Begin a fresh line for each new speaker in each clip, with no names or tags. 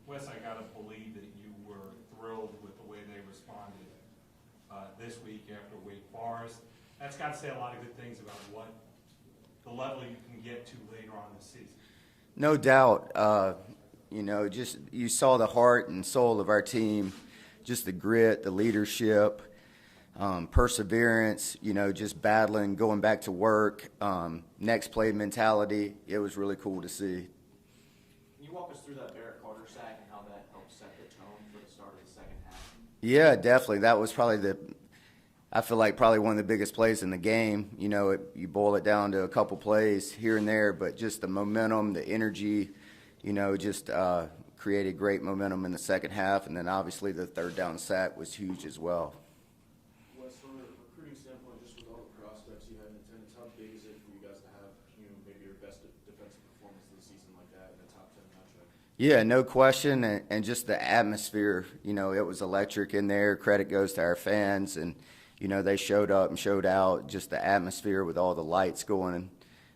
Wes, I got to believe that you were thrilled with the way they responded this week after Wake Forest. That's got to say a lot of good things about what the level you can get to later on this season.
No doubt. Just you saw the heart and soul of our team, just the grit, the leadership, perseverance, just battling, going back to work, next play mentality. It was really cool to see.
Can you walk us through that Barrett Carter sack and how that helped set the tone for the start of the second half?
Yeah, definitely. That was probably I feel like probably one of the biggest plays in the game. You boil it down to a couple plays here and there, but just the momentum, the energy, just created great momentum in the second half. And then obviously the third down sack was huge as well.
Wes, from a recruiting standpoint, just with all the prospects you had in attendance, how big is it for you guys to have, maybe your best defensive performance of the season like that in a top 10 matchup?
Yeah, no question. And just the atmosphere, it was electric in there. Credit goes to our fans. And they showed up and showed out, just the atmosphere with all the lights going.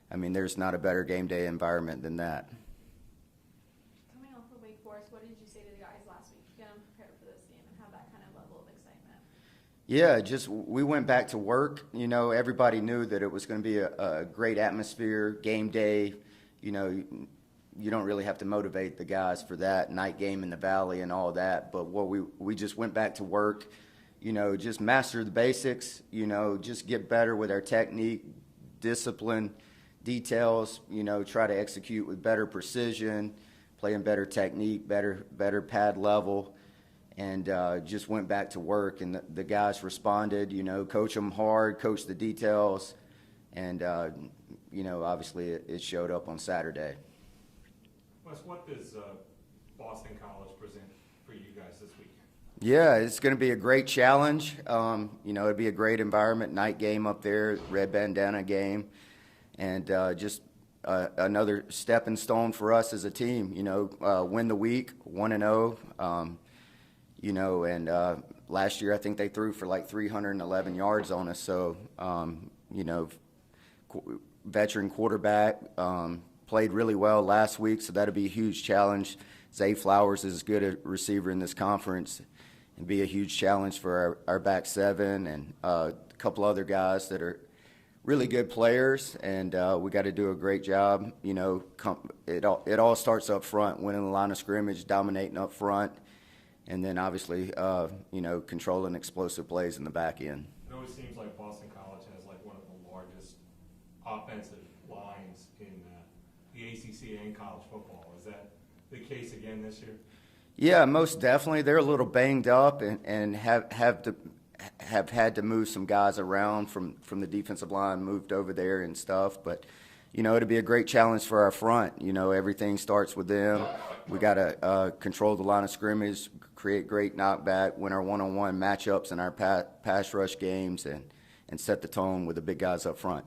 I mean, there's not a better game day environment than that.
Coming off of Wake Forest, what did you say to the guys last week to get them prepared for this game and have that kind of level of excitement?
Yeah, we went back to work. Everybody knew that it was going to be a great atmosphere, game day. You don't really have to motivate the guys for that, night game in the Valley and all that. But we just went back to work. Just master the basics, just get better with our technique, discipline, details, try to execute with better precision, play in better technique, better pad level, and just went back to work. And the guys responded, coach them hard, coach the details, and, obviously it showed up on Saturday.
Wes, what does Boston College present for you guys this weekend?
Yeah, it's going to be a great challenge. It'll be a great environment, night game up there, red bandana game, and just another stepping stone for us as a team. Win the week, 1-0. And last year I think they threw for like 311 yards on us. So, veteran quarterback played really well last week, so that'll be a huge challenge. Zay Flowers is as good a receiver in this conference. And be a huge challenge for our back seven and a couple other guys that are really good players, and we got to do a great job. It all starts up front, winning the line of scrimmage, dominating up front, and then obviously, controlling explosive plays in the back end.
It always seems like Boston College has like one of the largest offensive lines in the ACC and college football. Is that the case again this year?
Yeah, most definitely. They're a little banged up and have had to move some guys around from the defensive line, moved over there and stuff. But, it'll be a great challenge for our front. Everything starts with them. We got to control the line of scrimmage, create great knockback, win our one-on-one matchups in our pass rush games, and set the tone with the big guys up front.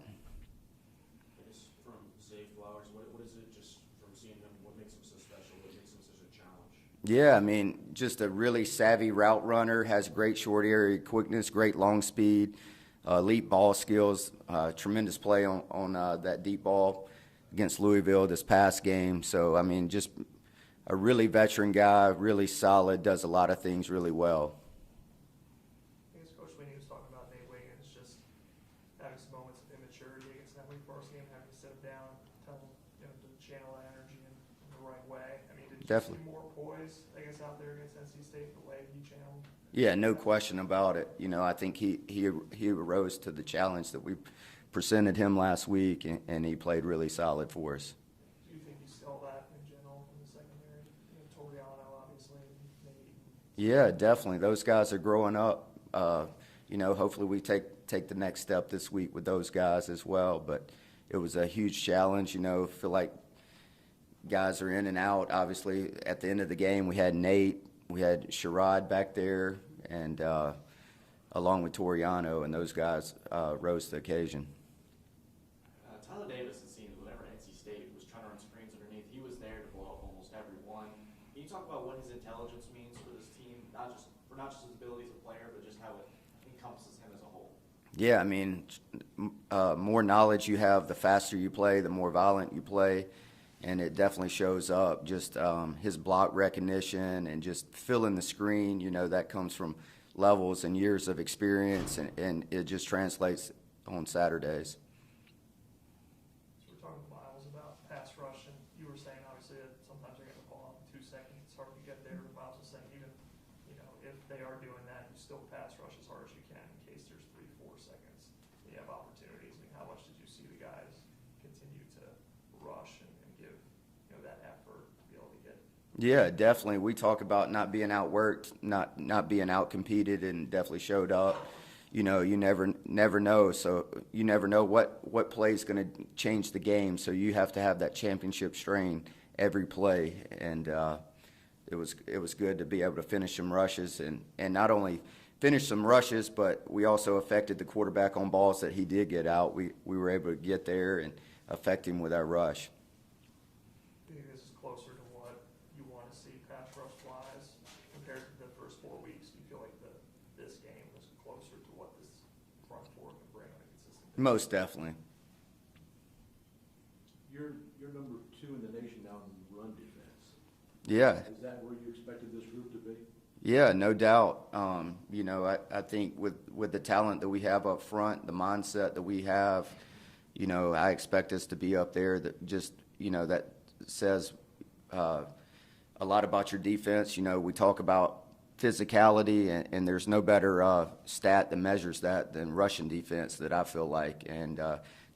From Zay Flowers, what is it just from seeing him, what makes him so special, what makes him such a challenge?
Yeah, I mean, just a really savvy route runner, has great short area quickness, great long speed, elite ball skills, tremendous play on that deep ball against Louisville this past game. So, I mean, just a really veteran guy, really solid, does a lot of things really well.
I guess Coach Winnie was talking about Nate Wiggins just having some moments of immaturity against that Wake Forest game, having to sit him down, tell him to channel that energy in the right way. I mean, did you
Definitely
see more poise, I guess, out there against NC State, the way he channeled?
Yeah, no question about it. I think he arose to the challenge that we presented him last week, and he played really solid for us.
Do you think you saw that in general in the secondary? Toriano, obviously, maybe.
Yeah, definitely. Those guys are growing up. Hopefully we take the next step this week with those guys as well. But it was a huge challenge. Feel like guys are in and out. Obviously, at the end of the game, we had Nate, we had Sherrod back there, and along with Toriano, and those guys rose to the occasion.
Tyler Davis, it seems, whenever NC State was trying to run screens underneath, he was there to blow up almost every one. Can you talk about what his intelligence means for this team, not just his ability as a player, but just how it encompasses him as a whole?
Yeah, I mean, more knowledge you have, the faster you play, the more violent you play. and it definitely shows up. Just his block recognition and just filling the screen, that comes from levels and years of experience, and it just translates on Saturdays.
So we're talking to Miles about pass rush, and you were saying obviously that sometimes they're getting the ball in 2 seconds. It's hard to get there. But Miles was saying even, if they are doing that, you still pass rush as hard as you can in case there's 3-4 seconds. You have opportunities. I mean, how much did you see the guys continue to rush and give, that effort to be able to get?
Yeah, definitely. We talk about not being outworked, not being outcompeted, and definitely showed up. You never know. So you never know what play is going to change the game. So you have to have that championship strain every play, and it was good to be able to finish some rushes, and not only finish some rushes, but we also affected the quarterback on balls that he did get out. We were able to get there and affect him with our rush.
Do you think this is closer to what you want to see pass rush wise compared to the first 4 weeks? Do you feel like this game is closer to what this front four can bring on a consistent basis?
Most definitely.
You're number 2 in the nation now in run defense.
Yeah.
Is that where you expected this group to be?
Yeah, no doubt. I think with the talent that we have up front, the mindset that we have, I expect us to be up there. That just, that says a lot about your defense. We talk about physicality, and there's no better stat that measures that than rushing defense that I feel like. And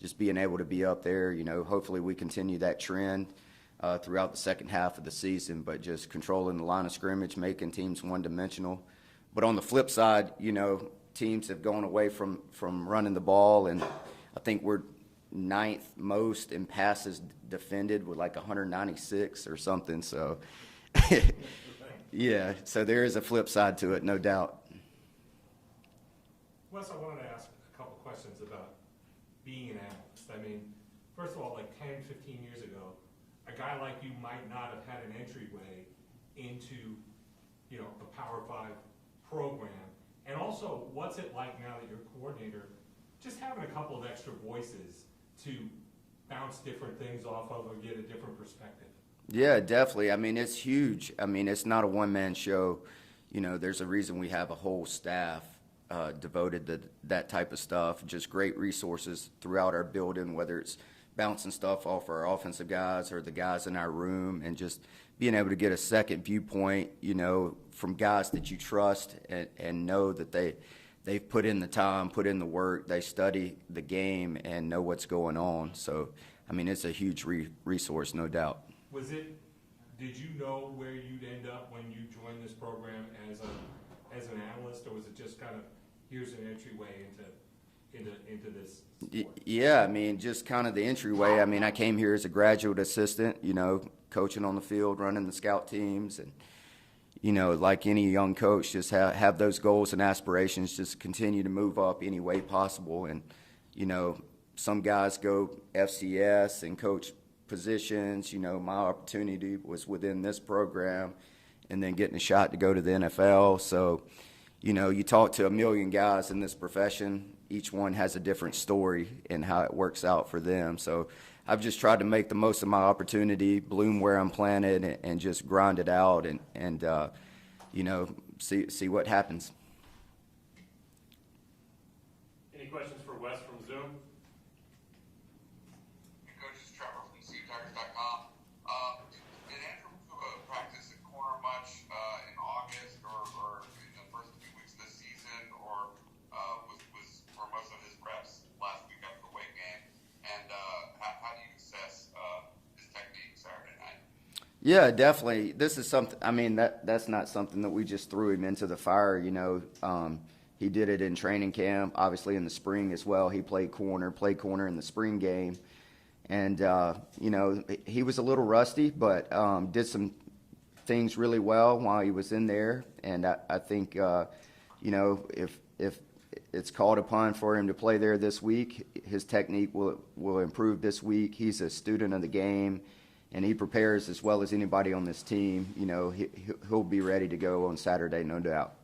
just being able to be up there, hopefully we continue that trend throughout the second half of the season, but just controlling the line of scrimmage, making teams one-dimensional. But on the flip side, teams have gone away from running the ball, and I think we're 9th most in passes defended with like 196 or something. So, yeah, so there is a flip side to it, no doubt.
Wes, I wanted to ask a couple questions about being an analyst. I mean, first of all, like 10, 15 years ago, a guy like you might not have had an entryway into, a Power 5 program. And also, what's it like now that you're a coordinator, just having a couple of extra voices to bounce different things off of or get a different perspective?
Yeah, definitely. I mean, it's huge. I mean, it's not a one-man show. There's a reason we have a whole staff devoted to that type of stuff, just great resources throughout our building, whether it's bouncing stuff off our offensive guys or the guys in our room, and just being able to get a second viewpoint, from guys that you trust and know that they've put in the time, put in the work, they study the game and know what's going on. So, I mean, it's a huge resource, no doubt.
Did you know where you'd end up when you joined this program as an analyst, or was it just kind of, here's an entryway into this sport?
Yeah, I mean, just kind of the entryway. I mean, I came here as a graduate assistant, coaching on the field, running the scout teams, and, like any young coach, just have those goals and aspirations, just continue to move up any way possible. And, some guys go FCS and coach positions. My opportunity was within this program and then getting a shot to go to the NFL. So, you talk to a million guys in this profession. Each one has a different story and how it works out for them. So I've just tried to make the most of my opportunity, bloom where I'm planted, and just grind it out and see what happens.
Any questions for Wes from Zoom?
Coach, this is Trevor from CTigers.com. Did Andrew practice at corner much in August or in the first few weeks of the season, or were most of his reps last week after the weight game? And how do you assess his technique Saturday night?
Yeah, definitely. This is something. I mean, that's not something that we just threw him into the fire. He did it in training camp, obviously in the spring as well. He played corner in the spring game. And, he was a little rusty, but did some things really well while he was in there. And I think, if it's called upon for him to play there this week, his technique will improve this week. He's a student of the game, and he prepares as well as anybody on this team. He'll be ready to go on Saturday, no doubt.